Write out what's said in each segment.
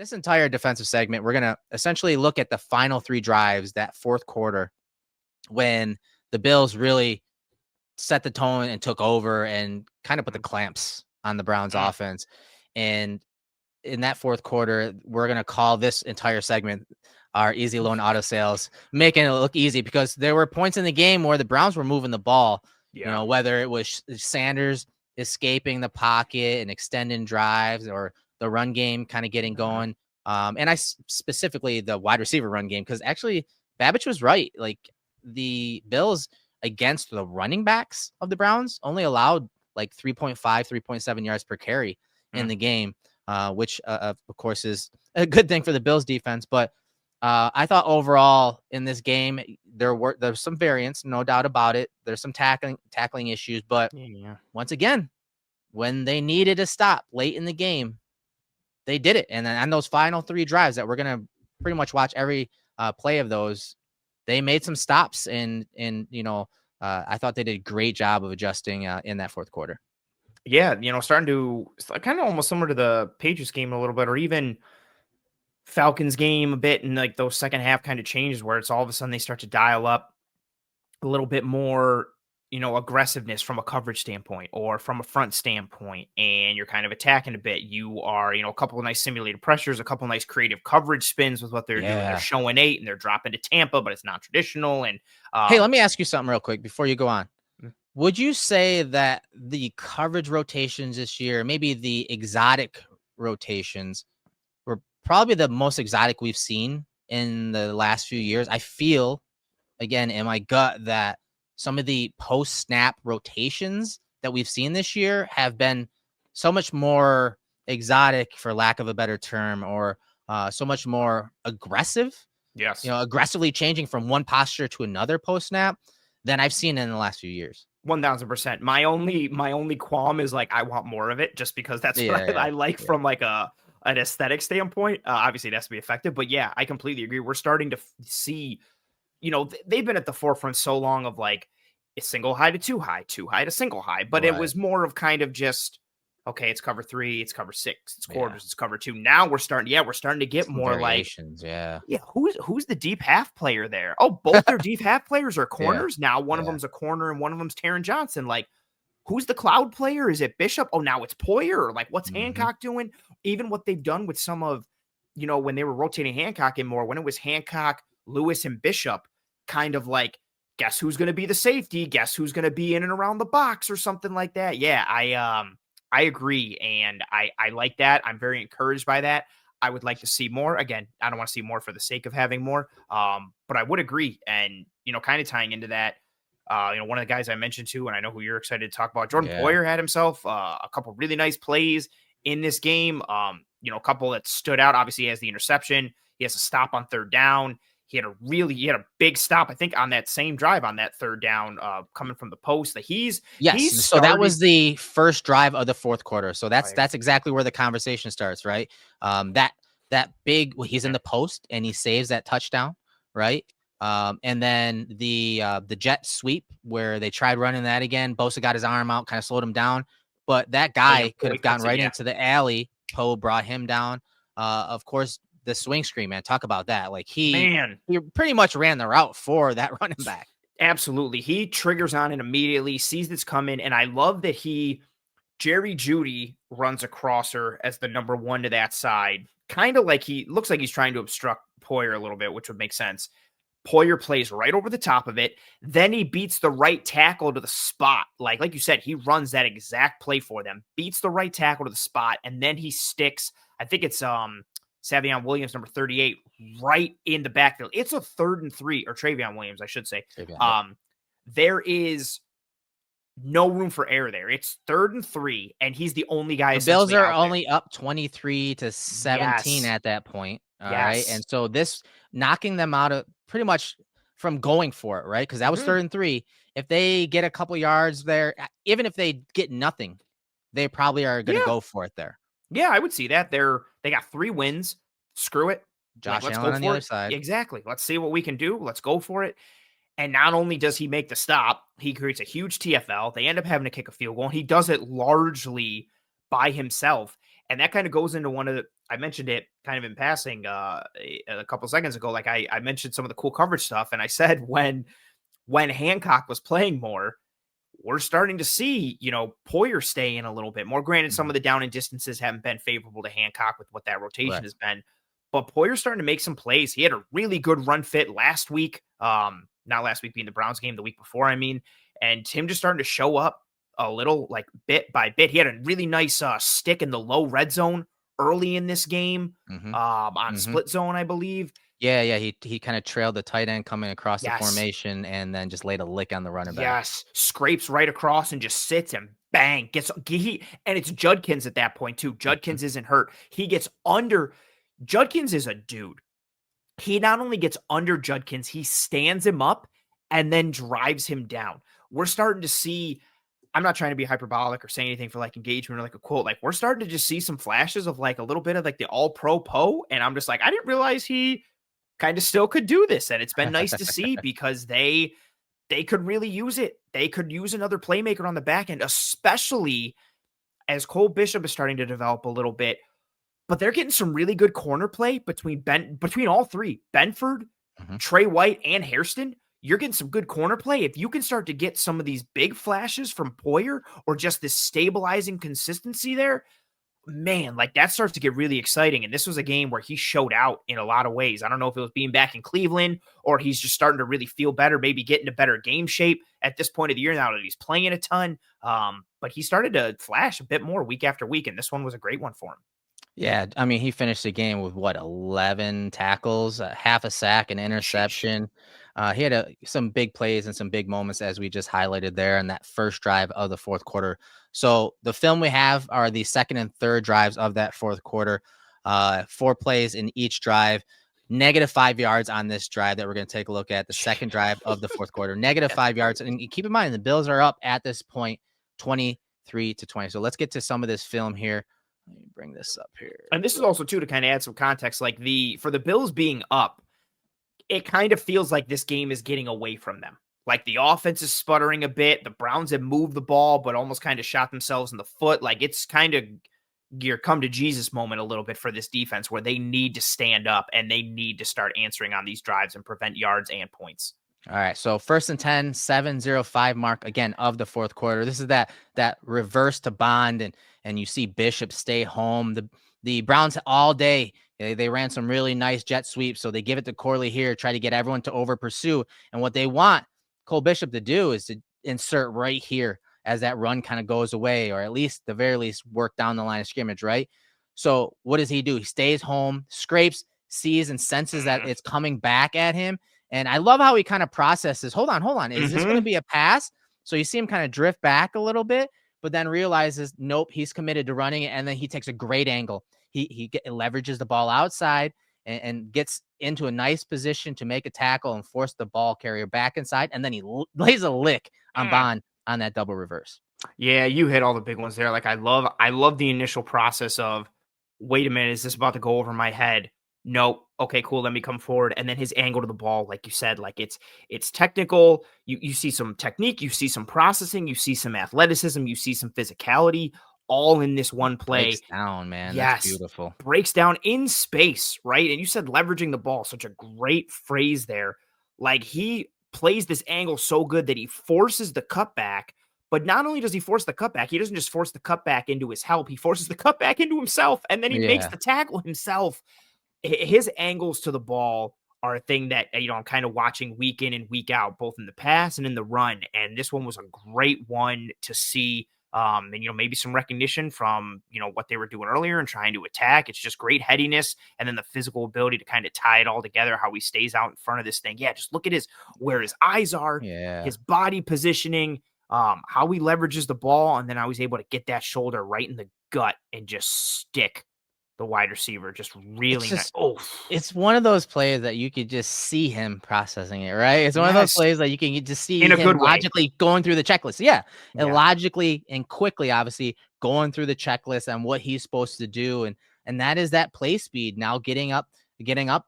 This entire defensive segment, we're going to essentially look at the final 3 drives, that fourth quarter, when the Bills really set the tone and took over and kind of put the clamps on the Browns offense. And in that fourth quarter, we're going to call this entire segment our easy loan auto sales, making it look easy, because there were points in the game where the Browns were moving the ball, whether it was Sanders escaping the pocket and extending drives, or the run game kind of getting going. And I specifically the wide receiver run game, because actually Babbage was right. Like, the Bills against the running backs of the Browns only allowed like 3.5, 3.7 yards per carry in the game, which of course is a good thing for the Bills defense. But I thought overall in this game, there's some variance, no doubt about it. There's some tackling issues, but once again, when they needed to stop late in the game, they did it. And then on those final 3 drives that we're going to pretty much watch every play of those, they made some stops, and I thought they did a great job of adjusting in that fourth quarter. Yeah, starting to kind of almost similar to the Patriots game a little bit, or even Falcons game a bit, and like those second half kind of changes where it's all of a sudden they start to dial up a little bit more, aggressiveness from a coverage standpoint or from a front standpoint, and you're kind of attacking a bit. You are, a couple of nice simulated pressures, a couple of nice creative coverage spins with what they're doing. They're showing 8 and they're dropping to Tampa, but it's not traditional. And hey, let me ask you something real quick before you go on. Would you say that the coverage rotations this year, maybe the exotic rotations, were probably the most exotic we've seen in the last few years? I feel, again, in my gut, that some of the post-snap rotations that we've seen this year have been so much more exotic, for lack of a better term, or so much more aggressive. Yes. Aggressively changing from one posture to another post-snap than I've seen in the last few years. 1000%. My only qualm is like, I want more of it, just because that's what I like from like an aesthetic standpoint. Obviously it has to be effective, but yeah, I completely agree. We're starting to see, they've been at the forefront so long of like a single high to two high to single high, but it was more of kind of just, okay, it's cover 3, it's cover 6, it's quarters, it's cover 2. Now we're starting to get some more variations. Who's the deep half player there? Oh, both their deep half players are corners. Now one of them's a corner and one of them's Taron Johnson. Like, who's the cloud player? Is it Bishop? Oh, now it's Poyer. Like, what's Hancock doing? Even what they've done with some of, when they were rotating Hancock in more, when it was Hancock, Lewis, and Bishop, kind of like, guess who's going to be the safety? Guess who's going to be in and around the box or something like that? Yeah, I agree, and I like that. I'm very encouraged by that. I would like to see more. Again, I don't want to see more for the sake of having more, but I would agree. And, kind of tying into that, one of the guys I mentioned too, and I know who you're excited to talk about, Jordan Poyer had himself a couple really nice plays in this game. A couple that stood out. Obviously, he has the interception. He has a stop on third down. He had a big stop, I think, on that same drive on that third down, coming from the post. That so that was the first drive of the fourth quarter. So that's exactly where the conversation starts, right? That big, he's in the post and he saves that touchdown, right? And then the jet sweep where they tried running that again. Bosa got his arm out, kind of slowed him down, but that guy could have gotten right into the alley. Poe brought him down. Of course, the swing screen, man, talk about that. Like, he pretty much ran the route for that running back. Absolutely. He triggers on it immediately, sees it's coming. And I love that Jerry Jeudy runs across her as the number 1 to that side. Kind of like looks like he's trying to obstruct Poyer a little bit, which would make sense. Poyer plays right over the top of it. Then he beats the right tackle to the spot. Like you said, he runs that exact play for them, beats the right tackle to the spot. And then he sticks, I think it's, Savion Williams, number 38, right in the backfield. It's a 3rd and 3, or Travion Williams, I should say. There is no room for error there. It's 3rd and 3, and he's the only guy. The Bills are only up 23-17 at that point. All right. And so this knocking them out of pretty much from going for it, right? Because that was 3rd and 3. If they get a couple yards there, even if they get nothing, they probably are going to go for it there. Yeah, I would see that. They got 3 wins. Screw it. Josh Allen on the other side. Exactly. Let's see what we can do. Let's go for it. And not only does he make the stop, he creates a huge TFL. They end up having to kick a field goal. And he does it largely by himself. And that kind of goes into one of I mentioned it kind of in passing a couple seconds ago. Like I mentioned some of the cool coverage stuff, and I said when Hancock was playing more, we're starting to see, Poyer stay in a little bit more. Granted, some Mhm. of the down and distances haven't been favorable to Hancock with what that rotation Right. has been. But Poyer's starting to make some plays. He had a really good run fit last week. Not last week being the Browns game, the week before, I mean. And him just starting to show up a little like bit by bit. He had a really nice stick in the low red zone early in this game, Mhm. on Mhm. split zone, I believe. Yeah, yeah, he kinda trailed the tight end coming across the Yes. formation and then just laid a lick on the running back. Yes, scrapes right across and just sits and bang and it's Judkins at that point too. Mhm. Judkins isn't hurt. He gets under. Judkins is a dude. He not only gets under Judkins, he stands him up and then drives him down. We're starting to see. I'm not trying to be hyperbolic or say anything for like engagement or like a quote. Like we're starting to just see some flashes of like a little bit of like the all pro Poe. And I'm just like, I didn't realize he kind of still could do this. And it's been nice to see because they could really use it. They could use another playmaker on the back end, especially as Cole Bishop is starting to develop a little bit. But they're getting some really good corner play between all three, Benford, Mhm. Trey White, and Hairston. You're getting some good corner play. If you can start to get some of these big flashes from Poyer or just this stabilizing consistency there, man, like that starts to get really exciting. And this was a game where he showed out in a lot of ways. I don't know if it was being back in Cleveland or he's just starting to really feel better, maybe get into better game shape at this point of the year now that he's playing a ton. But he started to flash a bit more week after week, and this one was a great one for him. Yeah, I mean, he finished the game with what, 11 tackles, half a sack, an Sheesh. interception. He had some big plays and some big moments, as we just highlighted there in that first drive of the fourth quarter. So the film we have are the second and third drives of that fourth quarter. 4 plays in each drive. -5 yards on this drive that we're going to take a look at. The second drive of the fourth quarter, negative That's 5 yards. great. And keep in mind, the Bills are up at this point, 23-20. So let's get to some of this film here. Let me bring this up here. And this is also too to kind of add some context, like for the Bills being up, it kind of feels like this game is getting away from them. Like the offense is sputtering a bit. The Browns have moved the ball, but almost kind of shot themselves in the foot. Like it's kind of your come to Jesus moment a little bit for this defense where they need to stand up and they need to start answering on these drives and prevent yards and points. All right. So first and 10, 7:05 mark again of the fourth quarter. This is that reverse to Bond, and you see Bishop stay home. The Browns all day. They ran some really nice jet sweeps. So they give it to Corley here, try to get everyone to over pursue. And what they want Cole Bishop to do is to insert right here as that run kind of goes away, or at least the very least work down the line of scrimmage, right? So what does he do? He stays home, scrapes, sees and senses that it's coming back at him. And I love how he kind of processes. Hold on. Is this going to Mm-hmm. be a pass? So you see him kind of drift back a little bit, but then realizes, nope, he's committed to running it. And then he takes a great angle. He leverages the ball outside and gets into a nice position to make a tackle and force the ball carrier back inside. And then he lays a lick on Bond on that double reverse. Yeah, you hit all the big ones there. Like I love the initial process of, wait a minute, is this about to go over my head? Nope. Okay, cool. Let me come forward. And then his angle to the ball, like you said, like it's technical. You see some technique, you see some processing, you see some athleticism, you see some physicality, all in this one Breaks play. down, man. That's Yes. beautiful. Breaks down in space, right? And you said leveraging the ball, such a great phrase there. Like he plays this angle so good that he forces the cutback. But not only does he force the cutback, he doesn't just force the cutback into his help. He forces the cutback into himself, and then he makes Yeah. the tackle himself. His angles to the ball are a thing that I'm kind of watching week in and week out, both in the pass and in the run. And this one was a great one to see. And maybe some recognition from what they were doing earlier and trying to attack. It's just great headiness, and then the physical ability to kind of tie it all together. How he stays out in front of this thing. Yeah, just look at where his eyes are, Yeah. his body positioning, how he leverages the ball, and then how he's able to get that shoulder right in the gut and just stick the wide receiver. Just It's really nice. just Oh, it's one of those plays that you could just see him processing it, right? It's one of those yes, plays that you can just see in a him good way. logically going through the checklist. Yeah, and Yeah. logically and quickly, obviously, going through the checklist and what he's supposed to do, and that is that play speed. Now getting up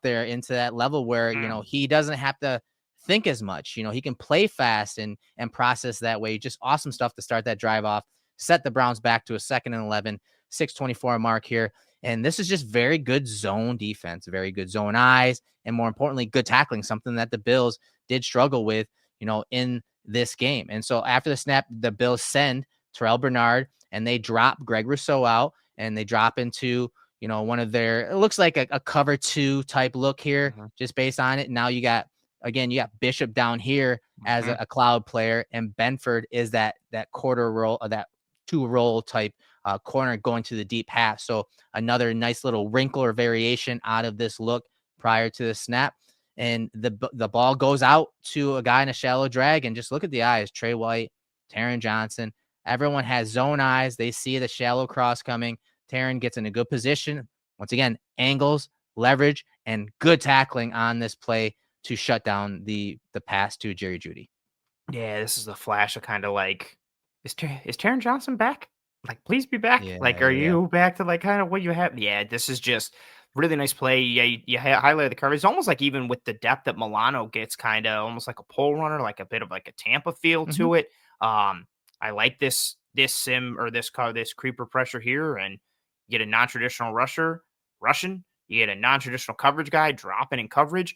there into that level where Mm. he doesn't have to think as much. He can play fast and process that way. Just awesome stuff to start that drive off. Set the Browns back to a second and 11, 6:24 mark here. And this is just very good zone defense, very good zone eyes, and more importantly, good tackling, something that the Bills did struggle with, in this game. And so after the snap, the Bills send Terrell Bernard and they drop Greg Rousseau out and they drop into, one of their, it looks like a cover 2 type look here, just based on it. Now you got Bishop down here as a cloud player, and Benford is that quarter roll, that 2 roll type corner going to the deep pass. So another nice little wrinkle or variation out of this look prior to the snap. And the ball goes out to a guy in a shallow drag, and just look at the eyes. Trey White, Taron Johnson, everyone has zone eyes. They see the shallow cross coming. Taron gets in a good position. Once again, angles, leverage, and good tackling on this play to shut down the pass to Jerry Jeudy. Yeah, this is the flash of kind of like, is Taron Johnson back? Like, please be back. Like, are you back to like kind of what you have? Yeah, this is just really nice play. Yeah, you highlighted the coverage. It's almost like even with the depth that Milano gets, kind of almost like a pole runner, like a bit of like a Tampa feel to it. I like this sim or this creeper pressure here, and you get a non-traditional rushing. You get a non-traditional coverage guy dropping in coverage.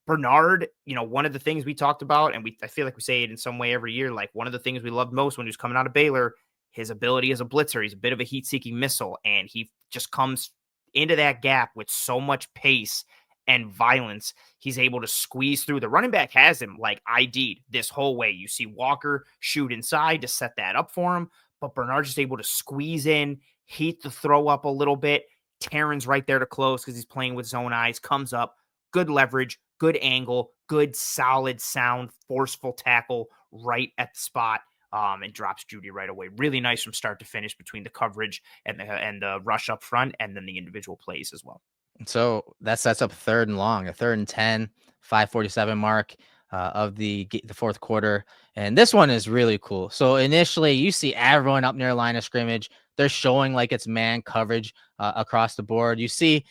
Bernard, one of the things we talked about, and I feel like we say it in some way every year, like one of the things we loved most when he was coming out of Baylor, his ability as a blitzer. He's a bit of a heat-seeking missile, and he just comes into that gap with so much pace and violence. He's able to squeeze through. The running back has him like ID'd this whole way. You see Walker shoot inside to set that up for him, but Bernard's just able to squeeze in, heat the throw up a little bit. Taron's right there to close because he's playing with zone eyes, comes up, good leverage, good angle, good, solid, sound, forceful tackle right at the spot, and drops Jeudy right away. Really nice from start to finish between the coverage and the rush up front, and then the individual plays as well. So that sets up 3rd and long, a 3rd and 10, 5:47 mark of the fourth quarter. And this one is really cool. So initially, you see everyone up near line of scrimmage. They're showing like it's man coverage across the board. You see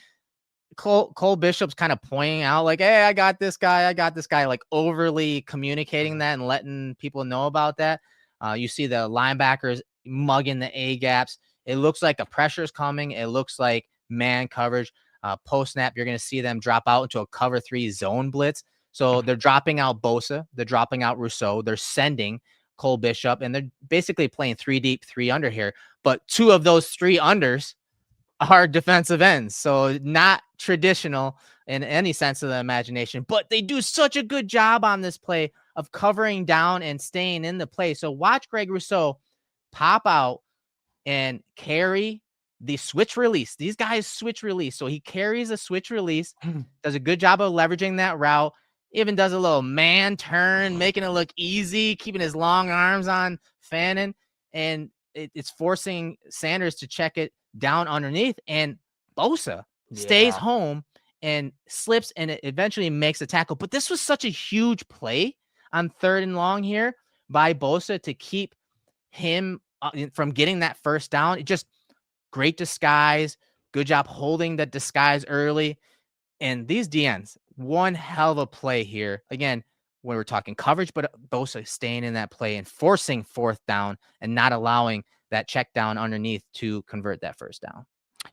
Cole Bishop's kind of pointing out like, hey, I got this guy, like overly communicating that and letting people know about that. You see the linebackers mugging the A gaps. It looks like a pressure is coming. It looks like man coverage. Post snap, you're going to see them drop out into a cover 3 zone blitz. So they're dropping out Bosa, they're dropping out Rousseau, they're sending Cole Bishop, and they're basically playing 3 deep, 3 under here. But 2 of those 3 unders are defensive ends. So not traditional in any sense of the imagination, but they do such a good job on this play of covering down and staying in the play. So watch Greg Rousseau pop out and carry the switch release. These guys switch release. So he carries a switch release, does a good job of leveraging that route, even does a little man turn, making it look easy, keeping his long arms on Fannin. And it's forcing Sanders to check it down underneath. And Bosa stays home and slips, and it eventually makes a tackle. But this was such a huge play on 3rd and long here by Bosa to keep him from getting that first down. It just great disguise. Good job holding that disguise early. And these DNs, one hell of a play here. Again, when we're talking coverage, but Bosa staying in that play and forcing 4th down and not allowing that check down underneath to convert that first down.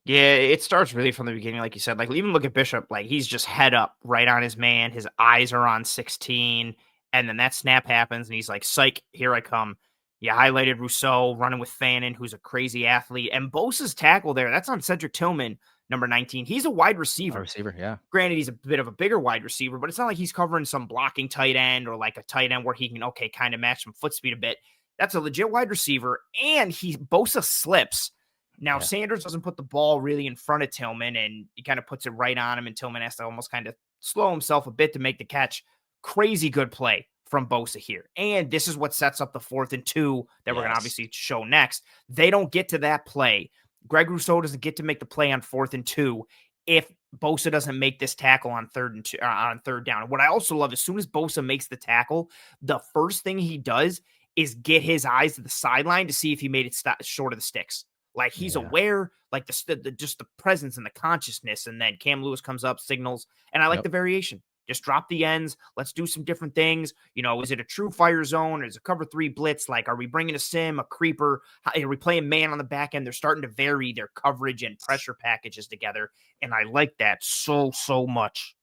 Yeah, it starts really from the beginning, like you said. Like, even look at Bishop. Like, he's just head up right on his man. His eyes are on 16. And then that snap happens, and he's like, psych, here I come. You highlighted Rousseau running with Fannin, who's a crazy athlete. And Bosa's tackle there, that's on Cedric Tillman, number 19. He's a wide receiver. Yeah. Granted, he's a bit of a bigger wide receiver, but it's not like he's covering some blocking tight end or like a tight end where he can, kind of match some foot speed a bit. That's a legit wide receiver. And Bosa slips. Now, Sanders doesn't put the ball really in front of Tillman, and he kind of puts it right on him, and Tillman has to almost kind of slow himself a bit to make the catch. Crazy good play from Bosa here. And this is what sets up the 4th and 2 that we're going to obviously show next. They don't get to that play. Greg Rousseau doesn't get to make the play on 4th and 2 if Bosa doesn't make this tackle on 3rd down. And what I also love, as soon as Bosa makes the tackle, the first thing he does is get his eyes to the sideline to see if he made it short of the sticks. Like, he's aware, like just the presence and the consciousness. And then Cam Lewis comes up, signals, and I like the variation. Just drop the ends. Let's do some different things. Is it a true fire zone? Is it cover 3 blitz? Like, are we bringing a sim, a creeper? Are we playing man on the back end? They're starting to vary their coverage and pressure packages together. And I like that so much.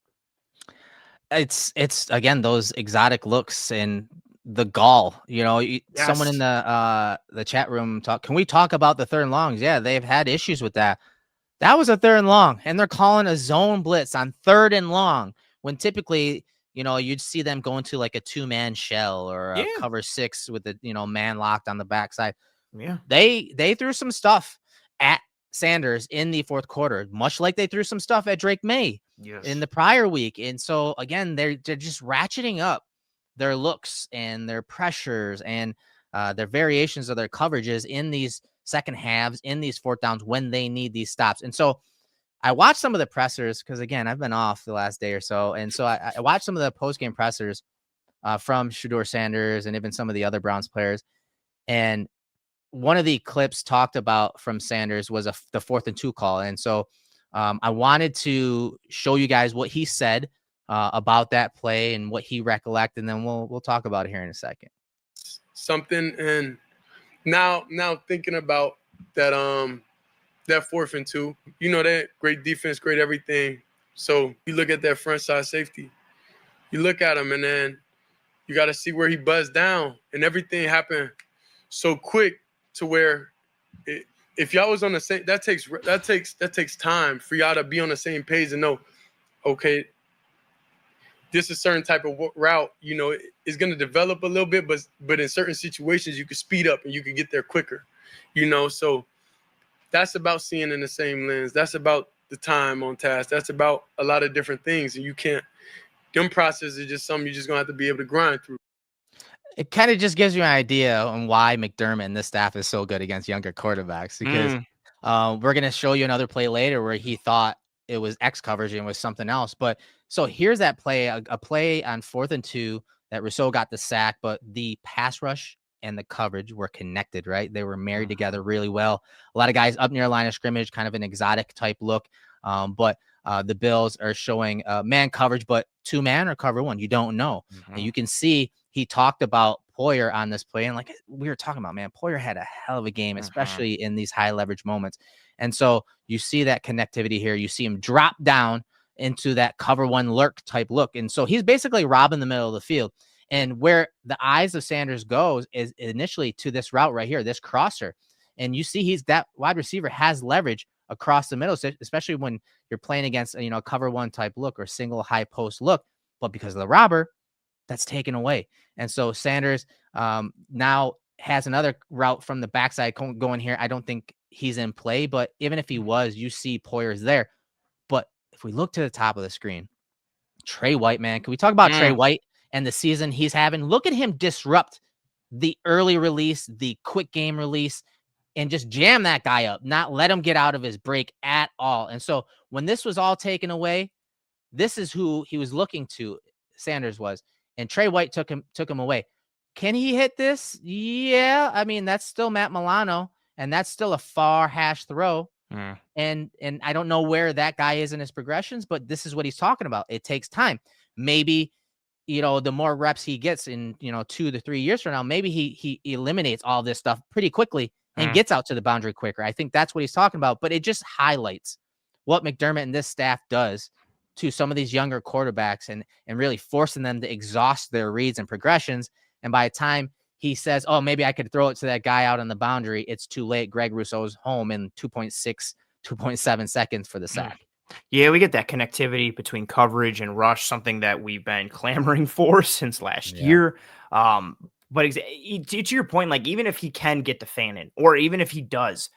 It's again, those exotic looks and the gall, someone in the chat room can we talk about the 3rd and longs? Yeah, they've had issues with that. That was a 3rd and long, and they're calling a zone blitz on 3rd and long when typically, you'd see them go into like a 2-man shell or a cover 6 with the, man locked on the backside. Yeah. They threw some stuff at Sanders in the 4th quarter, much like they threw some stuff at Drake May in the prior week. And so again, they're just ratcheting up their looks and their pressures and their variations of their coverages in these second halves, in these 4th downs when they need these stops. And so I watched some of the pressers because, again, I've been off the last day or so. And so I watched some of the post-game pressers from Shador Sanders and even some of the other Browns players. And one of the clips talked about from Sanders was the 4th and 2 call. And so I wanted to show you guys what he said about that play and what he recollected, and then we'll talk about it here in a second. Something, and now thinking about that that 4th and 2, that great defense, great everything. So you look at that front side safety, you look at him, and then you got to see where he buzzed down, and everything happened so quick to where if y'all was on the same, that takes time for y'all to be on the same page and know, okay, this is a certain type of route, it's going to develop a little bit, but in certain situations you can speed up and you can get there quicker, so that's about seeing in the same lens. That's about the time on task. That's about a lot of different things, and them processes are just something you're just going to have to be able to grind through. It kind of just gives you an idea on why McDermott and this staff is so good against younger quarterbacks, because we're going to show you another play later where he thought it was X coverage and was something else. But so here's that play, a play on 4th and 2 that Rousseau got the sack, but the pass rush and the coverage were connected, right? They were married together really well. A lot of guys up near line of scrimmage, kind of an exotic type look. But the Bills are showing man coverage, but 2-man or cover 1, you don't know. And you can see he talked about Poyer on this play. And like we were talking about, man, Poyer had a hell of a game, especially in these high leverage moments. And so you see that connectivity here. You see him drop down into that cover 1 lurk type look. And so he's basically robbing the middle of the field. And where the eyes of Sanders goes is initially to this route right here, this crosser. And you see that wide receiver has leverage across the middle, especially when you're playing against, cover 1 type look or single high post look. But because of the robber, that's taken away. And so Sanders now has another route from the backside going here. I don't think he's in play, but even if he was, you see Poyer's there. But if we look to the top of the screen, Trey White, man, can we talk about Trey White and the season he's having? Look at him disrupt the early release, the quick game release, and just jam that guy up, not let him get out of his break at all. And so when this was all taken away, this is who he was looking to, Sanders was, and Trey White took him away. Can he hit this? Yeah. I mean, that's still Matt Milano, and that's still a far hash throw. And I don't know where that guy is in his progressions, but this is what he's talking about. It takes time. Maybe, the more reps he gets in, 2 to 3 years from now, maybe he eliminates all this stuff pretty quickly and gets out to the boundary quicker. I think that's what he's talking about, but it just highlights what McDermott and this staff does to some of these younger quarterbacks and really forcing them to exhaust their reads and progressions. And by the time he says, oh, maybe I could throw it to that guy out on the boundary, it's too late. Greg Rousseau's home in 2.7 seconds for the sack. Yeah, we get that connectivity between coverage and rush, something that we've been clamoring for since last year. But to your point, like, even if he can get the fan in, or even if he does,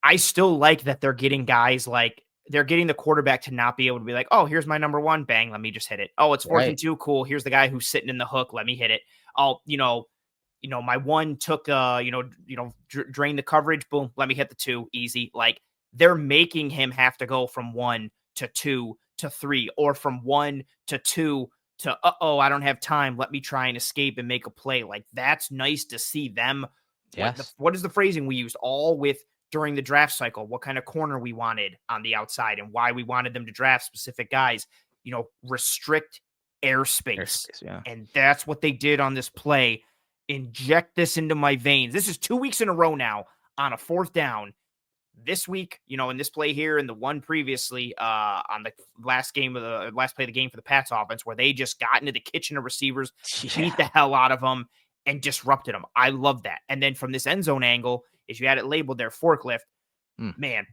I still like that they're getting guys like, they're getting the quarterback to not be able to be like, oh, here's my number 1, bang, let me just hit it. Oh, it's 4th and 2, cool. Here's the guy who's sitting in the hook, let me hit it. Oh, my 1 took, drain the coverage, boom, let me hit the 2, easy. Like, they're making him have to go from 1 to 2 to 3, or from 1 to 2 to, I don't have time, let me try and escape and make a play. Like, that's nice to see them. Yes. What is the phrasing we used all with during the draft cycle? What kind of corner we wanted on the outside and why we wanted them to draft specific guys. restrict airspace. Yeah. And that's what they did on this play. Inject this into my veins. This is 2 weeks in a row now on a 4th down. This week, in this play here and the one previously on the last play of the game for the Pats offense, where they just got into the kitchen of receivers, beat the hell out of them, and disrupted them. I love that. And then from this end zone angle, as you had it labeled there, forklift, man,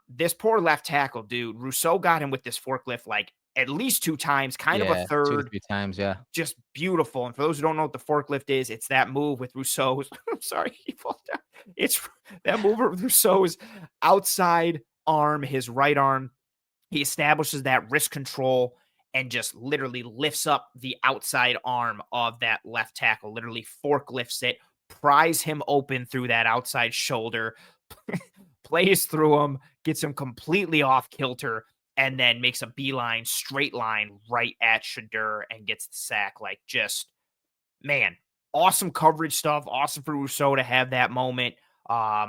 this poor left tackle, dude. Rousseau got him with this forklift like at least 2 times, kind of a third. 2 to 3 times, yeah. Just beautiful. And for those who don't know what the forklift is, it's that move with Rousseau's. I'm sorry, he falls down. It's that move with Rousseau's outside arm, his right arm. He establishes that wrist control and just literally lifts up the outside arm of that left tackle, literally forklifts it, pries him open through that outside shoulder, plays through him, gets him completely off kilter, and then makes a beeline, straight line right at Shador and gets the sack. Like, just, man, awesome coverage stuff. Awesome for Rousseau to have that moment. A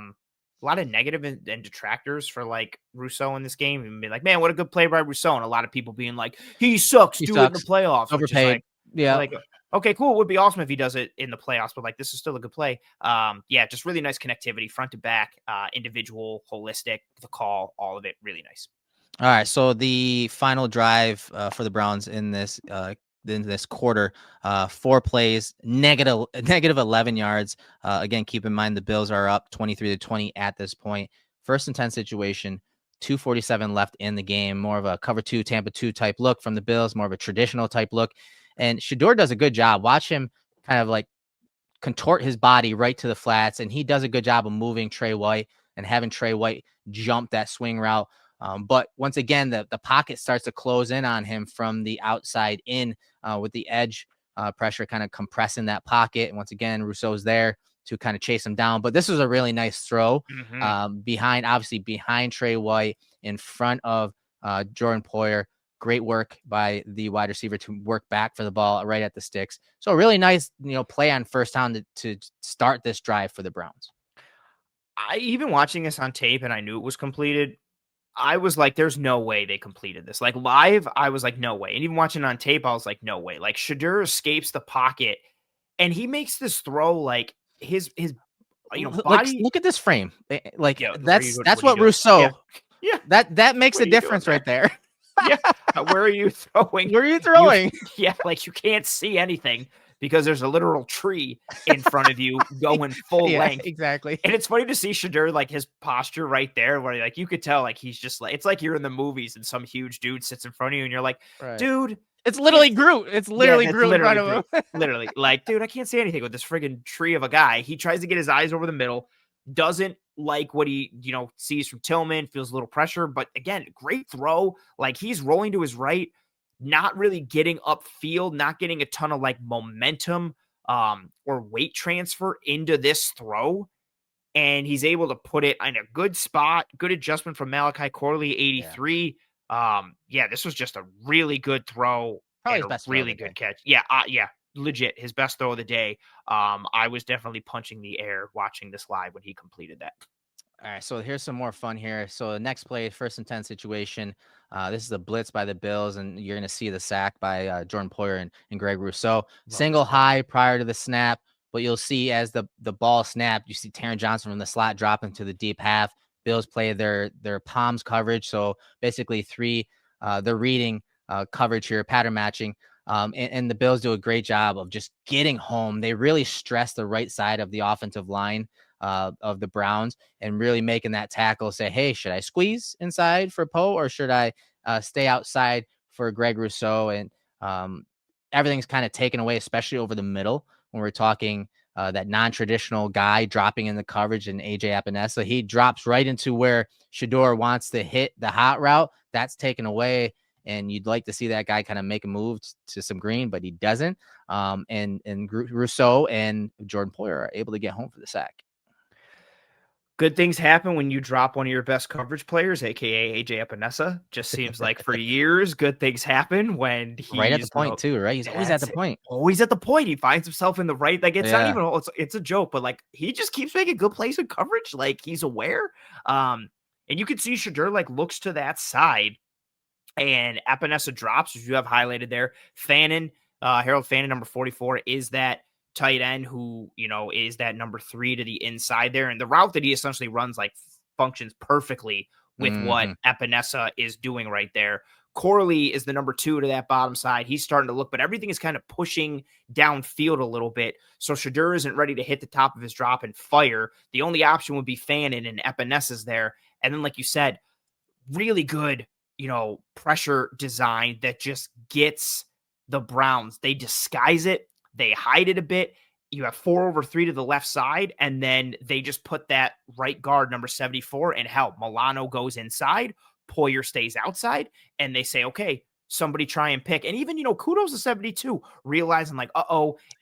lot of negative and detractors for like Rousseau in this game. And be like, man, what a good play by Rousseau. And a lot of people being like, he sucks. Do it in the playoffs. Overpaid. Like, okay, cool. It would be awesome if he does it in the playoffs, but like, this is still a good play. Just really nice connectivity, front to back, individual, holistic, the call, all of it, really nice. All right, so the final drive for the Browns in this quarter, 4 plays, negative 11 yards. Again, keep in mind the Bills are up 23-20 at this point. 1st and 10 situation, 2:47 left in the game. More of a cover 2, Tampa 2 type look from the Bills, more of a traditional type look. And Shador does a good job. Watch him kind of like contort his body right to the flats, and he does a good job of moving Trey White and having Trey White jump that swing route. But once again, the pocket starts to close in on him from the outside in with the edge pressure kind of compressing that pocket. And once again, Rousseau's there to kind of chase him down. But this was a really nice throw behind Trey White in front of Jordan Poyer. Great work by the wide receiver to work back for the ball right at the sticks. So a really nice, play on 1st down to start this drive for the Browns. Even watching this on tape, and I knew it was completed, I was like, there's no way they completed this. Like, live, I was like, no way. And even watching on tape, I was like, no way. Like, Shador escapes the pocket, and he makes this throw like his body. Look at this frame. Like, that's what Rousseau. Yeah. That makes a difference right there. Yeah. Where are you throwing? Where are you throwing? Like, you can't see anything because there's a literal tree in front of you going full length. Exactly. And it's funny to see Shador, like, his posture right there, where like you could tell, like, he's just like, it's like you're in the movies and some huge dude sits in front of you and you're like, dude, it's literally Groot. It's literally Groot in front of him. Literally, like, dude, I can't see anything with this friggin' tree of a guy. He tries to get his eyes over the middle, doesn't like what he, sees from Tillman, feels a little pressure, but again, great throw. Like, he's rolling to his right, not really getting upfield, not getting a ton of like momentum or weight transfer into this throw. And he's able to put it in a good spot, good adjustment from Malachi Corley, 83. This was just a really good throw. Probably his best really good catch. Legit, his best throw of the day. I was definitely punching the air watching this live when he completed that. All right, so here's some more fun here. So the next play, 1st and 10 situation. This is a blitz by the Bills, and you're going to see the sack by Jordan Poyer and Greg Rousseau. Single high prior to the snap, but you'll see as the ball snapped, you see Taron Johnson from the slot drop into the deep half. Bills play their palms coverage, so basically they're reading coverage here, pattern matching. And the Bills do a great job of just getting home. They really stress the right side of the offensive line of the Browns and really making that tackle say, hey, should I squeeze inside for Poe or should I stay outside for Greg Rousseau? And everything's kind of taken away, especially over the middle when we're talking that non-traditional guy dropping in the coverage and AJ Epinesa. He drops right into where Shador wants to hit the hot route. That's taken away. And you'd like to see that guy kind of make a move to some green, but he doesn't. And Rousseau and Jordan Poyer are able to get home for the sack. Good things happen when you drop one of your best coverage players, aka AJ Epinesa. Just seems like for years, good things happen when he's right at the point too, right? He's always at the point. Always at the point. He finds himself in the right. Like, it's not even. It's a joke, but like, he just keeps making good plays in coverage. Like, he's aware. And you can see Shador like looks to that side, and Epinesa drops, as you have highlighted there. Fannin, Harold Fannin, number 44, is that tight end who, is that number 3 to the inside there. And the route that he essentially runs functions perfectly with what Epinesa is doing right there. Corley is the number 2 to that bottom side. He's starting to look, but everything is kind of pushing downfield a little bit. So Shador isn't ready to hit the top of his drop and fire. The only option would be Fannin, and Epinesa's there. And then, like you said, really good, pressure design that just gets the Browns. They disguise it. They hide it a bit. You have 4 over 3 to the left side, and then they just put that right guard, number 74, and Milano goes inside. Poyer stays outside, and they say, okay, somebody try and pick. And even, kudos to 72, realizing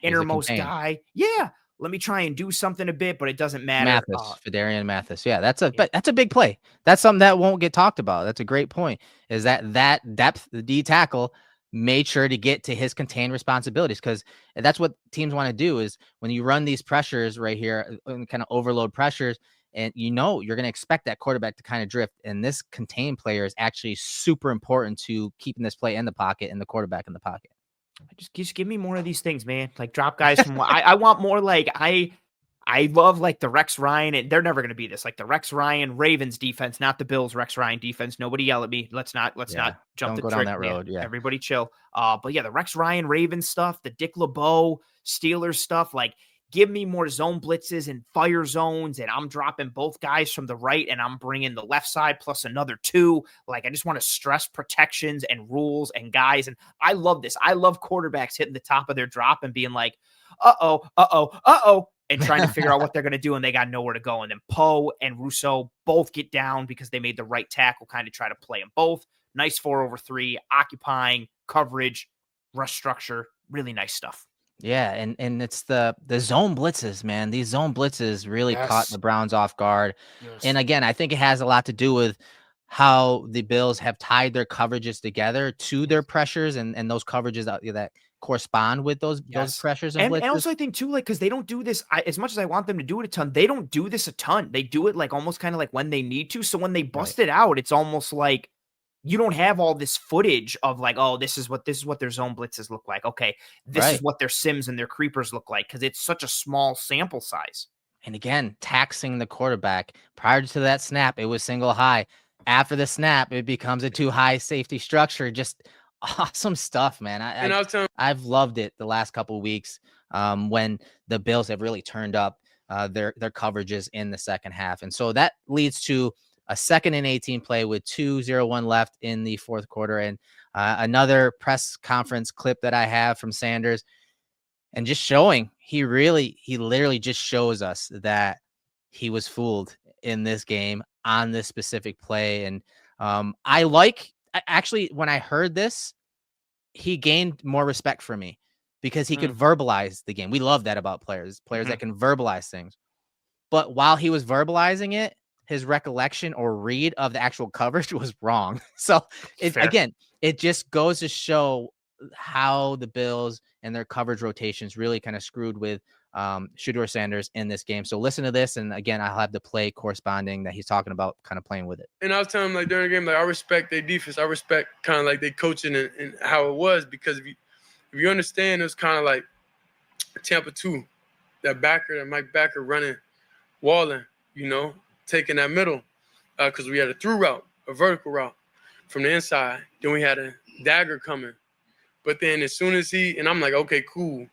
innermost guy. Yeah, let me try and do something a bit, but it doesn't matter. Fedarian Mathis. Yeah, that's a big play. That's something that won't get talked about. That's a great point, is that depth, the D tackle, made sure to get to his contained responsibilities, because that's what teams want to do, is when you run these pressures right here, kind of overload pressures, and you're going to expect that quarterback to kind of drift. And this contained player is actually super important to keeping this play in the pocket and the quarterback in the pocket. Just give me more of these things, man. Like, drop guys from I want more. Like, I love the Rex Ryan, and they're never going to be this, like the Rex Ryan Ravens defense, not the Bills Rex Ryan defense. Nobody yell at me. Let's not jump down that road. Yeah, everybody chill. But yeah, the Rex Ryan Ravens stuff, the Dick LeBeau Steelers stuff, give me more zone blitzes and fire zones, and I'm dropping both guys from the right, and I'm bringing the left side plus another 2. I just want to stress protections and rules and guys, and I love this. I love quarterbacks hitting the top of their drop and being like, uh-oh, and trying to figure out what they're going to do, and they got nowhere to go. And then Poe and Rousseau both get down because they made the right tackle, kind of try to play them both. Nice 4 over 3, occupying, coverage, rush structure, really nice stuff. Yeah, and it's the zone blitzes, man. These zone blitzes really caught the Browns off guard. Yes. And again, I think it has a lot to do with how the Bills have tied their coverages together to their pressures and those coverages that correspond with those pressures and blitzes. And also I think too, because they don't do this, as much as I want them to do it a ton, they don't do this a ton. They do it almost kind of when they need to. So when they bust it out, it's almost like you don't have all this footage of this is what their zone blitzes look like. Okay, this is what their sims and their creepers look like, because it's such a small sample size. And again, taxing the quarterback. Prior to that snap, it was single high. After the snap, it becomes a 2 high safety structure. Just awesome stuff, man. I've loved it the last couple of weeks when the Bills have really turned up their coverages in the second half. And so that leads to a 2nd and 18 play with 2:01 left in the fourth quarter. And another press conference clip that I have from Sanders, and just showing he literally just shows us that he was fooled in this game on this specific play. And actually, when I heard this, he gained more respect for me because he could verbalize the game. We love that about players that can verbalize things. But while he was verbalizing it, his recollection or read of the actual coverage was wrong. So it just goes to show how the Bills and their coverage rotations really kind of screwed with Shador Sanders in this game. So listen to this, and again, I'll have the play corresponding that he's talking about, kind of playing with it. And I was telling him during the game, I respect their defense. I respect kind of their coaching and how it was, because if you understand, it was kind of like Tampa 2, that Mike Backer running, walling, taking that middle, because we had a through route, a vertical route from the inside. Then we had a dagger coming. But then as soon as and I'm like, okay, cool.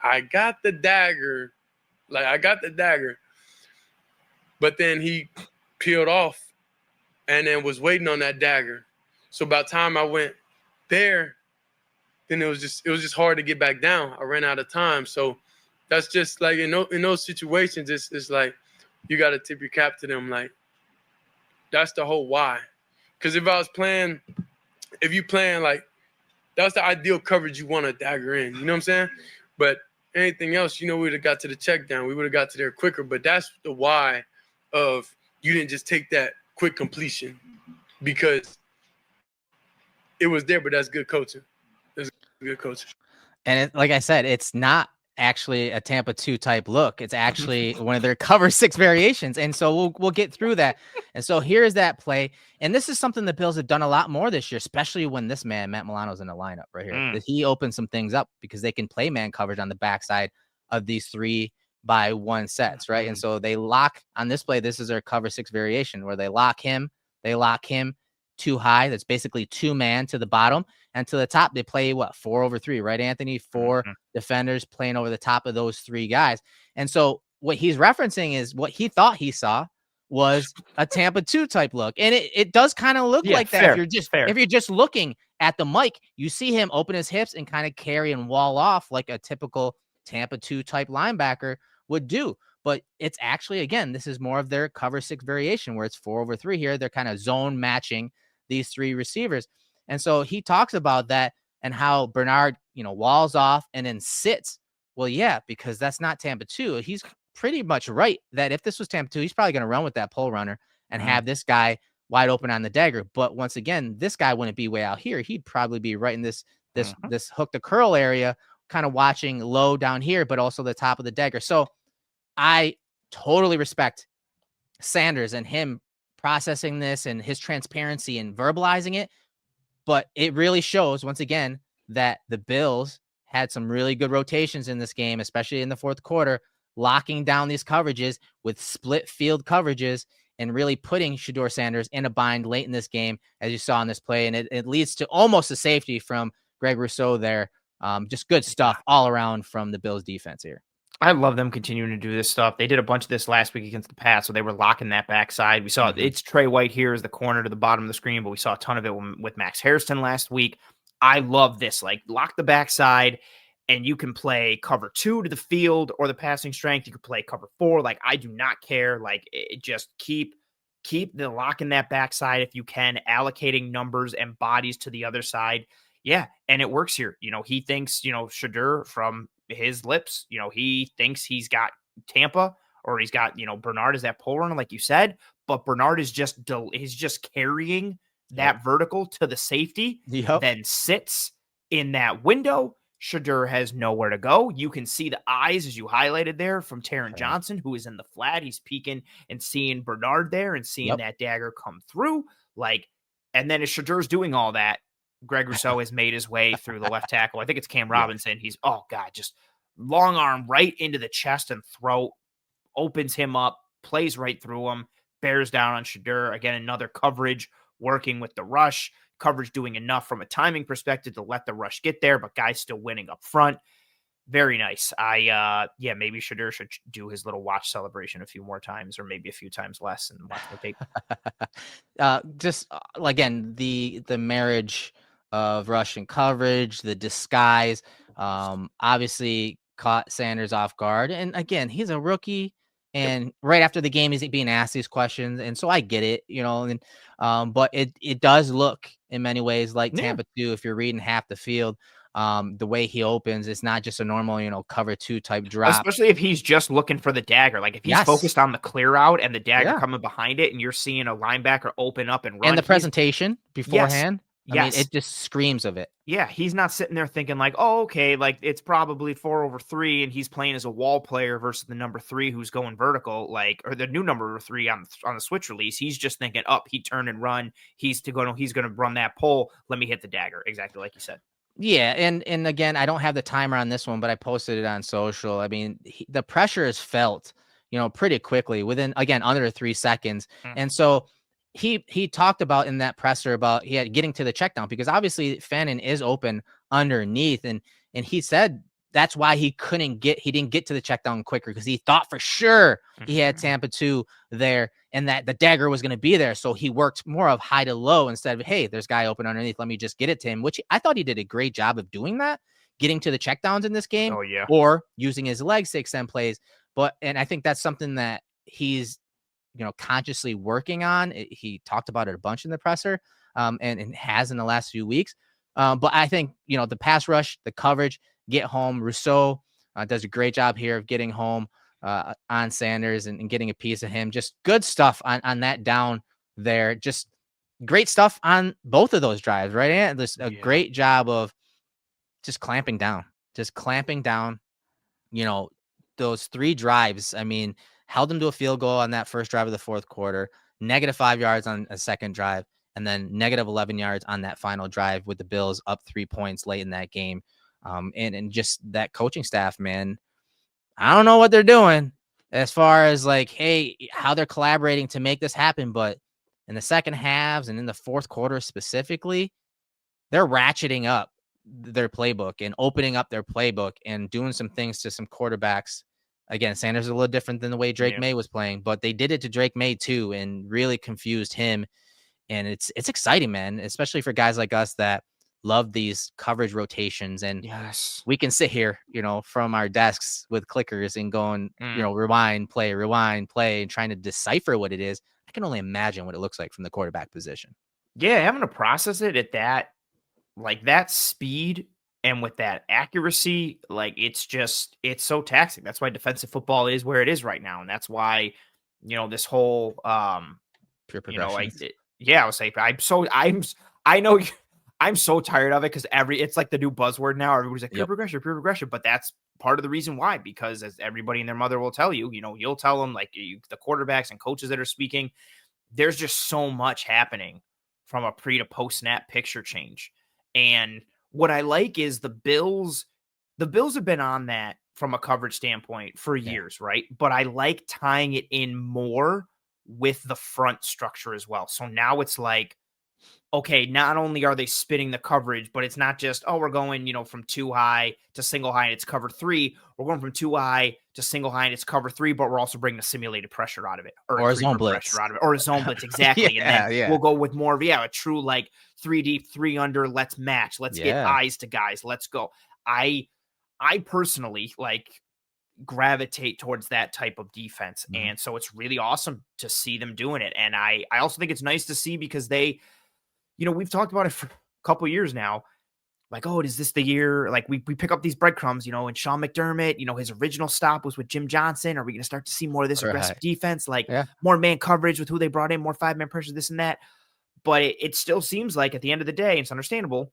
I got the dagger. But then he peeled off and then was waiting on that dagger. So by the time I went there, then it was just hard to get back down. I ran out of time. So that's just in those situations, it's like, you got to tip your cap to them. That's the whole why. Because if you playing that's the ideal coverage you want a dagger in. You know what I'm saying? But anything else, we would have got to the check down. We would have got to there quicker. But that's the why of you didn't just take that quick completion, because it was there, but that's good coaching. That's good coaching. And like I said, it's not actually a Tampa 2 type look. It's actually one of their cover 6 variations. And so we'll get through that. And so here's that play. And this is something the Bills have done a lot more this year, especially when this man, Matt Milano's in the lineup right here. That he opens some things up because they can play man coverage on the backside of these 3-by-1 sets, right? And so they lock on this play. This is their cover 6 variation where they lock him too high. That's basically 2-man to the bottom. And to the top, they play 4-over-3, right, Anthony? 4 defenders playing over the top of those 3 guys. And so what he's referencing is what he thought he saw was a Tampa 2 type look. And it does kind of look like that. If you're just looking at the mic, you see him open his hips and kind of carry and wall off like a typical Tampa 2 type linebacker would do. But it's actually, again, this is more of their cover 6 variation where it's 4-over-3 here. They're kind of zone matching these 3 receivers. And so he talks about that and how Bernard, walls off and then sits. Well, yeah, because that's not Tampa 2. He's pretty much right that if this was Tampa 2, he's probably going to run with that pole runner and have this guy wide open on the dagger. But once again, this guy wouldn't be way out here. He'd probably be right in this hook to curl area, kind of watching low down here, but also the top of the dagger. So I totally respect Sanders and him processing this and his transparency and verbalizing it. But it really shows, once again, that the Bills had some really good rotations in this game, especially in the fourth quarter, locking down these coverages with split field coverages and really putting Shador Sanders in a bind late in this game, as you saw in this play. And it leads to almost a safety from Greg Rousseau there. Just good stuff all around from the Bills defense here. I love them continuing to do this stuff. They did a bunch of this last week against the Pats, so they were locking that backside. We saw it's Trey White here as the corner to the bottom of the screen, but we saw a ton of it with Max Hairston last week. I love this. Like, lock the backside, and you can play cover 2 to the field or the passing strength. You can play cover 4. Like, I do not care. Like, just keep the locking that backside if you can, allocating numbers and bodies to the other side. Yeah, and it works here. He thinks, Shador from his lips, he thinks he's got Tampa or he's got, Bernard is that pole runner, like you said, but Bernard is he's just carrying that vertical to the safety, then sits in that window. Shador has nowhere to go. You can see the eyes, as you highlighted there, from Taron Johnson, who is in the flat. He's peeking and seeing Bernard there and seeing that dagger come through. And then as Shador's doing all that, Greg Rousseau has made his way through the left tackle. I think it's Cam Robinson. He's, just long arm right into the chest and throat, opens him up, plays right through him, bears down on Shador. Again, another coverage working with the rush. Coverage doing enough from a timing perspective to let the rush get there, but guys still winning up front. Very nice. Maybe Shador should do his little watch celebration a few more times, or maybe a few times less, and watch the tape. Again, the marriage of rush and coverage, the disguise, obviously caught Sanders off guard. And again, he's a rookie. And right after the game, he's being asked these questions. And so I get it, but it does look in many ways like Tampa 2, if you're reading half the field. The way he opens, it's not just a normal, cover 2 type drop. Especially if he's just looking for the dagger. Like if he's focused on the clear out and the dagger coming behind it, and you're seeing a linebacker open up and run. And the presentation beforehand. I mean, it just screams of it. Yeah, he's not sitting there thinking like, oh, okay, like it's probably 4-over-3, and he's playing as a wall player versus the number 3 who's going vertical, or the new number 3 on the switch release. He's just thinking, he turned and run. He's going to run that pole. Let me hit the dagger, exactly like you said. Yeah, and again, I don't have the timer on this one, but I posted it on social. I mean, the pressure is felt, pretty quickly within, again, under 3 seconds, and so. He talked about in that presser about getting to the check down, because obviously Fannin is open underneath, and he said that's why he didn't get to the check down quicker, because he thought for sure he had Tampa 2 there and that the dagger was going to be there. So he worked more of high to low instead of, hey, there's guy open underneath, let me just get it to him, which I thought he did a great job of doing that, getting to the check downs in this game, or using his legs to extend plays. And I think that's something that he's consciously working on. He talked about it a bunch in the presser, and has in the last few weeks. But I think, the pass rush, the coverage, get home. Rousseau does a great job here of getting home on Sanders and getting a piece of him. Just good stuff on that down there. Just great stuff on both of those drives, right? And a great job of just clamping down those 3 drives, I mean, held them to a field goal on that first drive of the fourth quarter, -5 yards on a second drive, and then -11 yards on that final drive with the Bills up 3 points late in that game. And just that coaching staff, man, I don't know what they're doing as far as like, hey, how they're collaborating to make this happen. But in the second halves and in the fourth quarter specifically, they're ratcheting up their playbook and opening up their playbook and doing some things to some quarterbacks. Again, Sanders is a little different than the way Drake May was playing, but they did it to Drake May too and really confused him. And it's exciting, man, especially for guys like us that love these coverage rotations. And we can sit here, from our desks with clickers and going, rewind, play, and trying to decipher what it is. I can only imagine what it looks like from the quarterback position. Yeah, having to process it at that speed and with that accuracy, like it's so taxing. That's why defensive football is where it is right now. And that's why, this whole, pure progression. I would say I'm so tired of it because it's like the new buzzword now. Everybody's like pure progression, but that's part of the reason why, because as everybody and their mother will tell you, you'll tell them like the quarterbacks and coaches that are speaking, there's just so much happening from a pre to post snap picture change. And what I like is the Bills have been on that from a coverage standpoint for years, right? But I like tying it in more with the front structure as well. So now it's like, okay, not only are they spitting the coverage, but it's not just, we're going, from 2 high to single high and it's cover 3. We're going from 2 high to single high and it's cover 3, but we're also bringing a simulated pressure out of it. Or a zone blitz. Or a zone blitz, exactly. And then we'll go with more of, a true like 3 deep, 3 under, let's match. Let's get eyes to guys. Let's go. I personally gravitate towards that type of defense. And so it's really awesome to see them doing it. And I also think it's nice to see because they, we've talked about it for a couple of years now. Like, is this the year? Like we pick up these breadcrumbs, and Sean McDermott, his original stop was with Jim Johnson. Are we going to start to see more of this aggressive defense? Like more man coverage with who they brought in, more 5-man pressure, this and that. But it still seems like at the end of the day, it's understandable.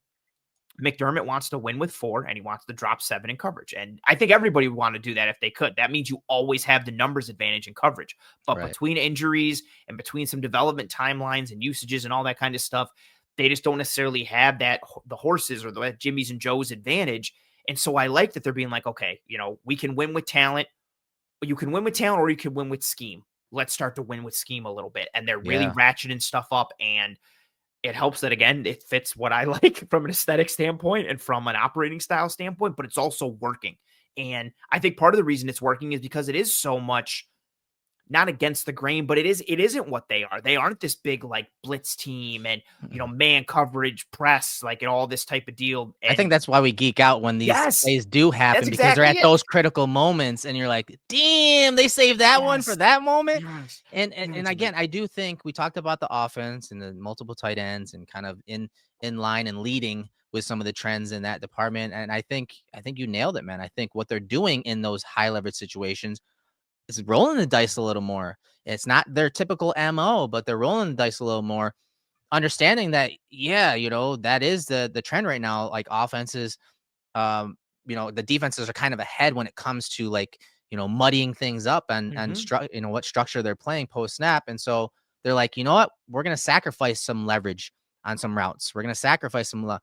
McDermott wants to win with 4 and he wants to drop 7 in coverage. And I think everybody would want to do that if they could. That means you always have the numbers advantage in coverage. But between injuries and between some development timelines and usages and all that kind of stuff, they just don't necessarily have the horses or the Jimmy's and Joe's advantage. And so I like that they're being like, okay, we can win with talent. You can win with talent or you can win with scheme. Let's start to win with scheme a little bit. And they're really ratcheting stuff up. And it helps that, again, it fits what I like from an aesthetic standpoint and from an operating style standpoint, but it's also working. And I think part of the reason it's working is because it is so much not against the grain, but it isn't what they are. They aren't this big like blitz team and, man coverage press, like and all this type of deal. And I think that's why we geek out when these plays do happen, because they're at those critical moments and you're like, damn, they saved that one for that moment. And again, I do think we talked about the offense and the multiple tight ends and kind of in line and leading with some of the trends in that department. And I think you nailed it, man. I think what they're doing in those high leverage situations is rolling the dice a little more. It's not their typical MO, but they're rolling the dice a little more, understanding that, that is the trend right now. Like offenses, the defenses are kind of ahead when it comes to like, muddying things up and what structure they're playing post snap. And so they're like, you know what, we're going to sacrifice some leverage on some routes. We're going to sacrifice some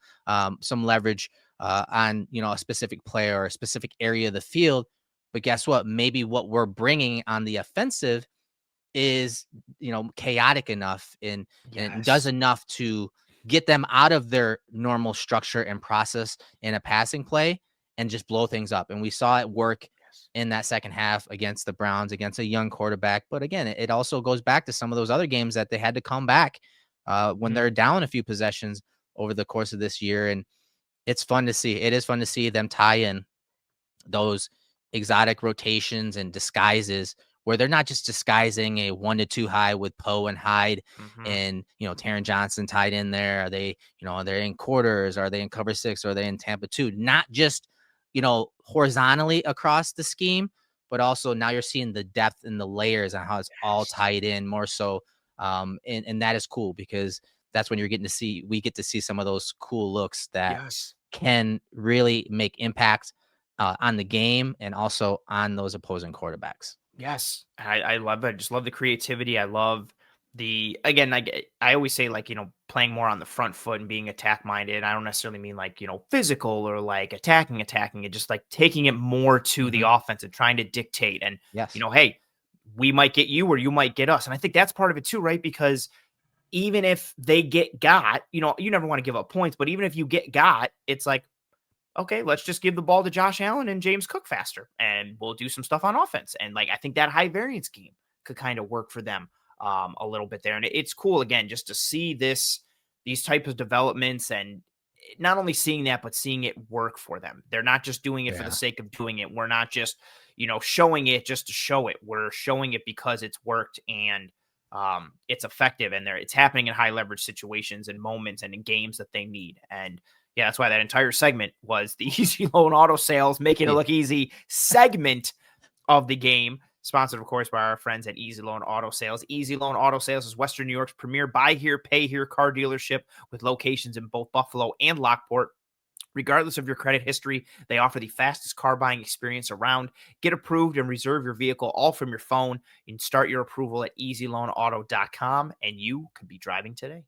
leverage on, a specific player or a specific area of the field. But guess what? Maybe what we're bringing on the offensive is, chaotic enough and does enough to get them out of their normal structure and process in a passing play and just blow things up. And we saw it work in that second half against the Browns, against a young quarterback. But again, it also goes back to some of those other games that they had to come back when they're down a few possessions over the course of this year. And it's fun to see. It is fun to see them tie in those exotic rotations and disguises where they're not just disguising a 1 to 2 high with Poe and Hyde and, Taron Johnson tied in there. Are they, are they in quarters? Are they in cover 6? Or are they in Tampa 2? Not just, horizontally across the scheme, but also now you're seeing the depth and the layers and how it's all tied in more so. And that is cool because that's when we get to see some of those cool looks that can really make impact on the game and also on those opposing quarterbacks. Yes, I love it. I just love the creativity. I love again, I always say, like, playing more on the front foot and being attack minded. I don't necessarily mean like, physical or like attacking it, just like taking it more to the offense and trying to dictate. And, Yes. Hey, we might get you or you might get us. And I think that's part of it too, right? Because even if they got, you never want to give up points, but even if you got, it's like, okay, let's just give the ball to Josh Allen and James Cook faster, and we'll do some stuff on offense. And like, I think that high variance game could kind of work for them a little bit there. And it's cool, again, just to see these types of developments, and not only seeing that, but seeing it work for them. They're not just doing it for the sake of doing it. We're not just, showing it just to show it. We're showing it because it's worked and it's effective, and it's happening in high leverage situations and moments and in games that they need. And yeah, that's why that entire segment was the Easy Loan Auto Sales, making it look easy segment of the game. Sponsored, of course, by our friends at Easy Loan Auto Sales. Easy Loan Auto Sales is Western New York's premier buy here, pay here car dealership with locations in both Buffalo and Lockport. Regardless of your credit history, they offer the fastest car buying experience around. Get approved and reserve your vehicle all from your phone, and start your approval at easyloanauto.com, and you could be driving today.